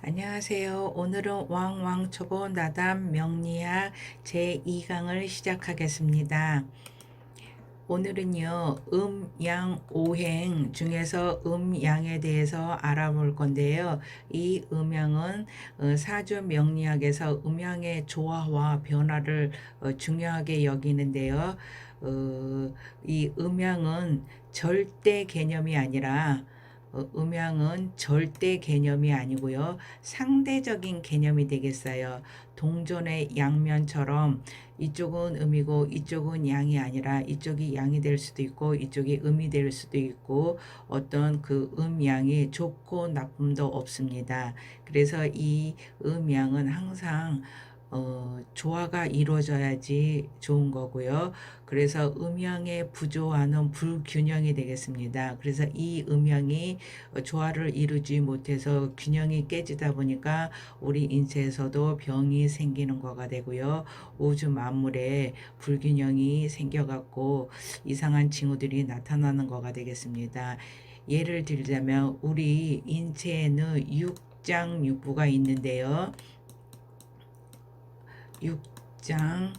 안녕하세요. 오늘은 왕왕초보 나담 명리학 제2강을 시작하겠습니다. 오늘은요, 양, 오행 중에서 양에 대해서 알아볼 건데요. 이 음양은 사주 명리학에서 음양의 조화와 변화를 중요하게 여기는데요. 이 음양은 절대 개념이 아니라 음양은 절대 개념이 아니고요. 상대적인 개념이 되겠어요. 동전의 양면처럼 이쪽은 음이고 이쪽은 양이 아니라 이쪽이 양이 될 수도 있고 이쪽이 음이 될 수도 있고 어떤 그 음양이 좋고 나쁨도 없습니다. 그래서 이 음양은 항상 조화가 이루어져야지 좋은 거고요. 그래서 음양의 부조화는 불균형이 되겠습니다. 그래서 이 음양이 조화를 이루지 못해서 균형이 깨지다 보니까 우리 인체에서도 병이 생기는 거가 되고요. 우주 만물에 불균형이 생겨갖고 이상한 징후들이 나타나는 거가 되겠습니다. 예를 들자면 우리 인체에는 육장육부가 있는데요. 육장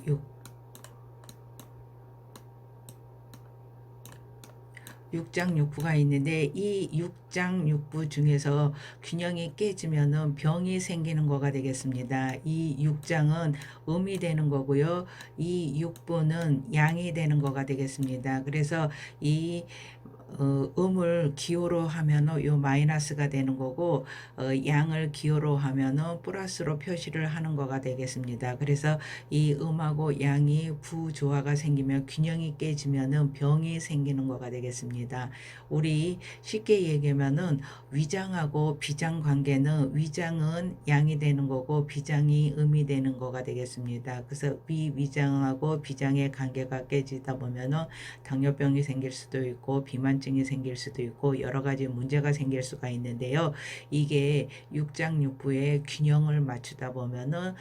육 육장육부가 있는데 이 육장육부 중에서 균형이 깨지면은 병이 생기는 거가 되겠습니다. 이 육장은 음이 되는 거고요. 이 육부는 양이 되는 거가 되겠습니다. 그래서 이 음을 기호로 하면은 요 마이너스가 되는 거고 양을 기호로 하면은 플러스로 표시를 하는 거가 되겠습니다. 그래서 이 음하고 양이 부조화가 생기면 균형이 깨지면은 병이 생기는 거가 되겠습니다. 우리 쉽게 얘기하면은 위장하고 비장 관계는 위장은 양이 되는 거고 비장이 음이 되는 거가 되겠습니다. 그래서 위장하고 비장의 관계가 깨지다 보면은 당뇨병이 생길 수도 있고 비만증이 생길 수도 있고 여러 가지 문제가 생길 수가 있는데요. 이게 육장육부의 균형을 맞추다 보면은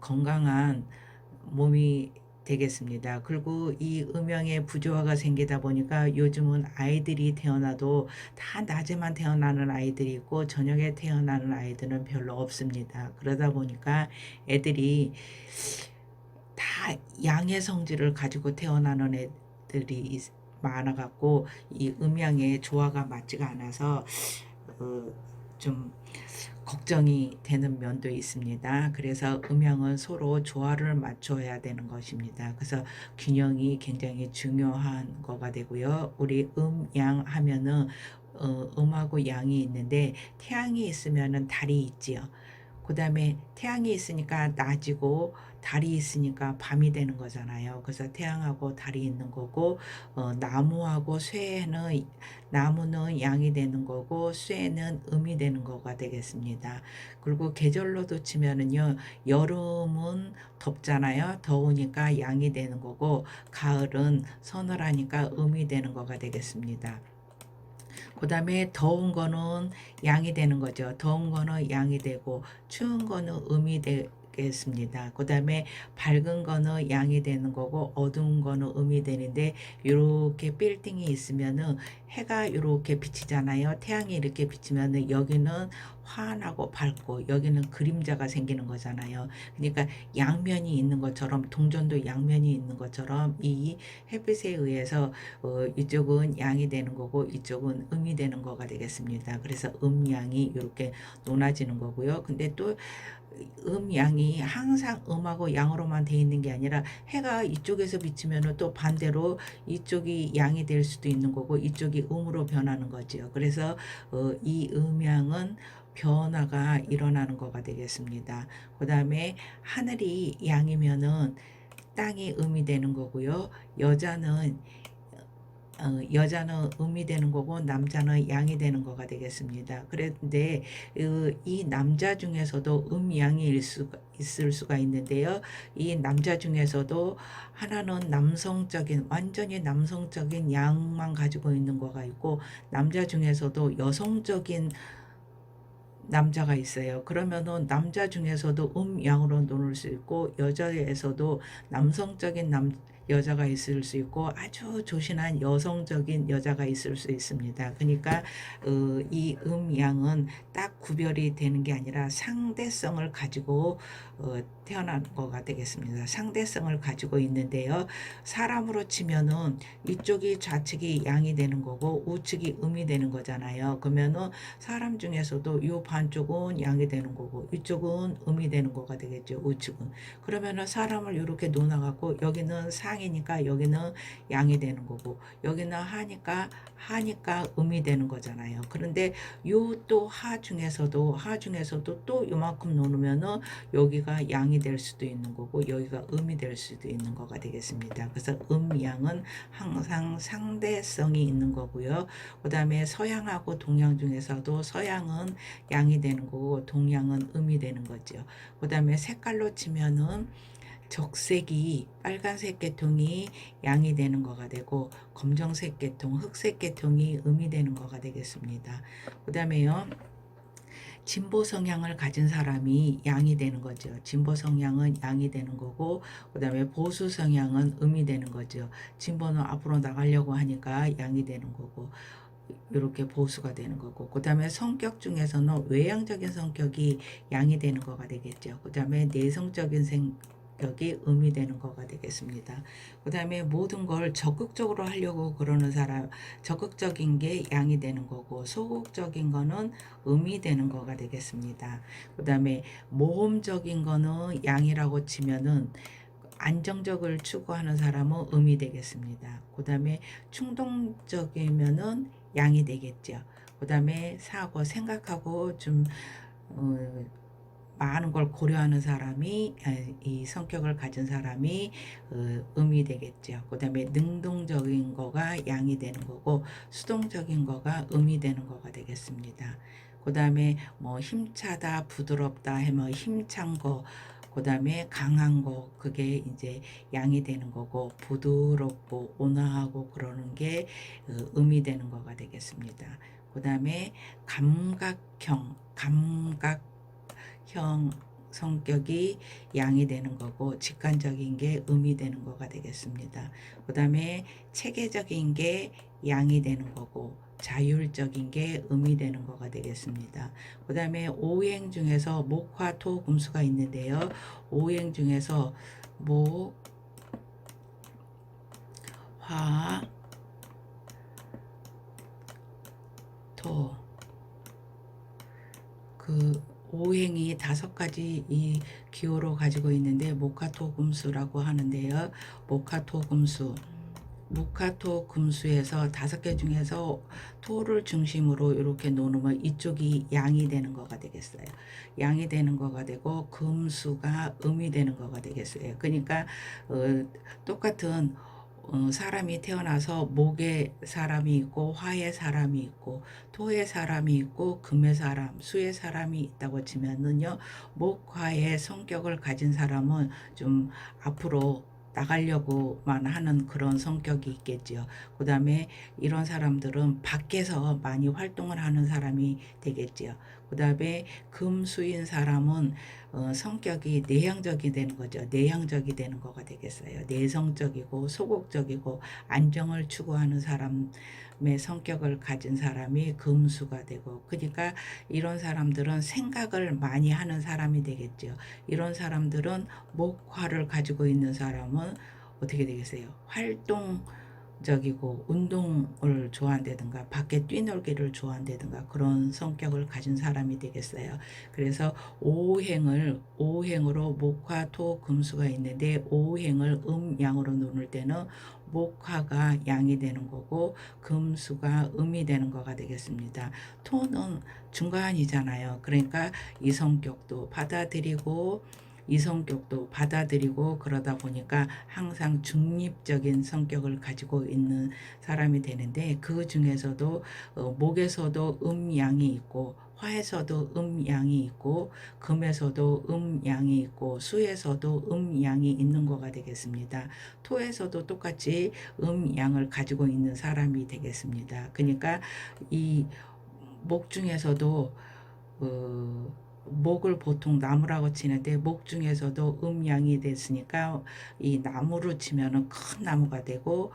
건강한 몸이 되겠습니다. 그리고 이 음양의 부조화가 생기다 보니까 요즘은 아이들이 태어나도 다 낮에만 태어나는 아이들이 있고 저녁에 태어나는 아이들은 별로 없습니다. 그러다 보니까 애들이 다 양의 성질을 가지고 태어나는 애들이 많아갖고 이 음양의 조화가 맞지가 않아서 좀 걱정이 되는 면도 있습니다. 그래서 음양은 서로 조화를 맞춰야 되는 것입니다. 그래서 균형이 굉장히 중요한 거가 되고요. 우리 양 하면은 음하고 양이 있는데 태양이 있으면은 달이 있지요. 그 다음에 태양이 있으니까 낮이고 달이 있으니까 밤이 되는 거잖아요. 그래서 태양하고 달이 있는 거고 나무하고 쇠는 나무는 양이 되는 거고 쇠는 음이 되는 거가 되겠습니다. 그리고 계절로도 치면은요. 여름은 덥잖아요. 더우니까 양이 되는 거고 가을은 서늘하니까 음이 되는 거가 되겠습니다. 그 다음에 더운 거는 양이 되는 거죠. 더운 거는 양이 되고 추운 거는 음이 되겠습니다. 그 다음에 밝은 거는 양이 되는 거고 어두운 거는 음이 되는데 이렇게 빌딩이 있으면은 해가 이렇게 비치잖아요. 태양이 이렇게 비치면은 여기는 환하고 밝고 여기는 그림자가 생기는 거잖아요. 그러니까 양면이 있는 것처럼 동전도 양면이 있는 것처럼 이 햇빛에 의해서 이쪽은 양이 되는 거고 이쪽은 음이 되는 거가 되겠습니다. 그래서 음양이 이렇게 높아지는 거고요. 근데 또 음양이 항상 음하고 양으로만 돼 있는 게 아니라 해가 이쪽에서 비치면은 또 반대로 이쪽이 양이 될 수도 있는 거고 이쪽이 음으로 변하는 거죠. 그래서 이 음양은 변화가 일어나는 거가 되겠습니다. 그 다음에 하늘이 양이면은 땅이 음이 되는 거고요. 여자는 음이 되는 거고 남자는 양이 되는 거가 되겠습니다. 그런데 이 남자 중에서도 양이 있을 수가 있는데요. 이 남자 중에서도 하나는 남성적인 완전히 남성적인 양만 가지고 있는 거가 있고 남자 중에서도 여성적인 남자가 있어요. 그러면은 남자 중에서도 양으로 놓을 수 있고 여자에서도 남성적인 여자가 있을 수 있고 아주 조신한 여성적인 여자가 있을 수 있습니다. 그러니까 이 음양은 딱 구별이 되는 게 아니라 상대성을 가지고 태어난 거가 되겠습니다. 상대성을 가지고 있는데요. 사람으로 치면은 이쪽이 좌측이 양이 되는 거고 우측이 음이 되는 거잖아요. 그러면은 사람 중에서도 이 반쪽은 양이 되는 거고 이쪽은 음이 되는 거가 되겠죠. 우측은. 그러면은 사람을 이렇게 놓아갖고 여기는 상이니까 여기는 양이 되는 거고 여기는 하니까 음이 되는 거잖아요. 그런데 요 또 하 중에서도 또 요만큼 놓으면은 여기가 양이 될 수도 있는 거고 여기가 음이 될 수도 있는 거가 되겠습니다. 그래서 음양은 항상 상대성이 있는 거고요. 그 다음에 서양하고 동양 중에서도 서양은 양이 되는 거고 동양은 음이 되는 거죠. 그 다음에 색깔로 치면은 적색이 빨간색 계통이 양이 되는 거가 되고 검정색 계통, 흑색 계통이 음이 되는 거가 되겠습니다. 그 다음에요. 진보 성향을 가진 사람이 양이 되는 거죠. 진보 성향은 양이 되는 거고 그 다음에 보수 성향은 음이 되는 거죠. 진보는 앞으로 나가려고 하니까 양이 되는 거고 이렇게 보수가 되는 거고 그 다음에 성격 중에서는 외향적인 성격이 양이 되는 거가 되겠죠. 그 다음에 내성적인 성격이 음이 되는 거가 되겠습니다. 그 다음에 모든 걸 적극적으로 하려고 그러는 사람 적극적인 게 양이 되는 거고 소극적인 거는 음이 되는 거가 되겠습니다. 그 다음에 모험적인 거는 양이라고 치면은 안정적을 추구하는 사람은 음이 되겠습니다. 그 다음에 충동적이면은 양이 되겠죠. 그 다음에 사고 생각하고 좀 많은 걸 고려하는 사람이 이 성격을 가진 사람이 음이 되겠죠. 그 다음에 능동적인 거가 양이 되는 거고 수동적인 거가 음이 되는 거가 되겠습니다. 그 다음에 뭐 힘차다 부드럽다 하면 힘찬 거 그 다음에 강한 거 그게 이제 양이 되는 거고 부드럽고 온화하고 그러는 게 음이 되는 거가 되겠습니다. 그 다음에 감각형 성격이 양이 되는 거고 직관적인 게 음이 되는 거가 되겠습니다. 그 다음에 체계적인 게 양이 되는 거고 자율적인 게 음이 되는 거가 되겠습니다. 그 다음에 오행 중에서 목화 토 금수가 있는데요. 오행 중에서 목, 화, 토, 그 오행이 5가지 이 기호로 가지고 있는데 목화토금수라고 하는데요. 목화토금수에서 5개 중에서 토를 중심으로 이렇게 놓으면 이쪽이 양이 되는 거가 되겠어요. 양이 되는 거가 되고 금수가 음이 되는 거가 되겠어요. 그러니까 똑같은 사람이 태어나서 목에 사람이 있고 화에 사람이 있고 토에 사람이 있고 금의 사람, 수의 사람이 있다고 치면은요. 목화의 성격을 가진 사람은 좀 앞으로 나가려고만 하는 그런 성격이 있겠죠. 그 다음에 이런 사람들은 밖에서 많이 활동을 하는 사람이 되겠죠. 그 다음에 금수인 사람은 성격이 내향적이 되는 거죠. 내향적이 되는 거가 되겠어요. 내성적이고 소극적이고 안정을 추구하는 사람의 성격을 가진 사람이 금수가 되고 그러니까 이런 사람들은 생각을 많이 하는 사람이 되겠죠. 이런 사람들은 목화를 가지고 있는 사람은 어떻게 되겠어요? 활동적이고 운동을 좋아한다든가 밖에 뛰놀기를 좋아한다든가 그런 성격을 가진 사람이 되겠어요. 그래서 오행으로 목화 토 금수가 있는데 오행을 음양으로 놓을 때는 목화가 양이 되는 거고 금수가 음이 되는 거가 되겠습니다. 토는 중간이잖아요. 그러니까 이 성격도 받아들이고 그러다 보니까 항상 중립적인 성격을 가지고 있는 사람이 되는데 그 중에서도 목에서도 음양이 있고 화에서도 음양이 있고 금에서도 음양이 있고 수에서도 음양이 있는 거가 되겠습니다. 토에서도 똑같이 음양을 가지고 있는 사람이 되겠습니다. 그러니까 이 목 중에서도 목을 보통 나무라고 치는데 목 중에서도 음양이 됐으니까 이 나무로 치면은 큰 나무가 되고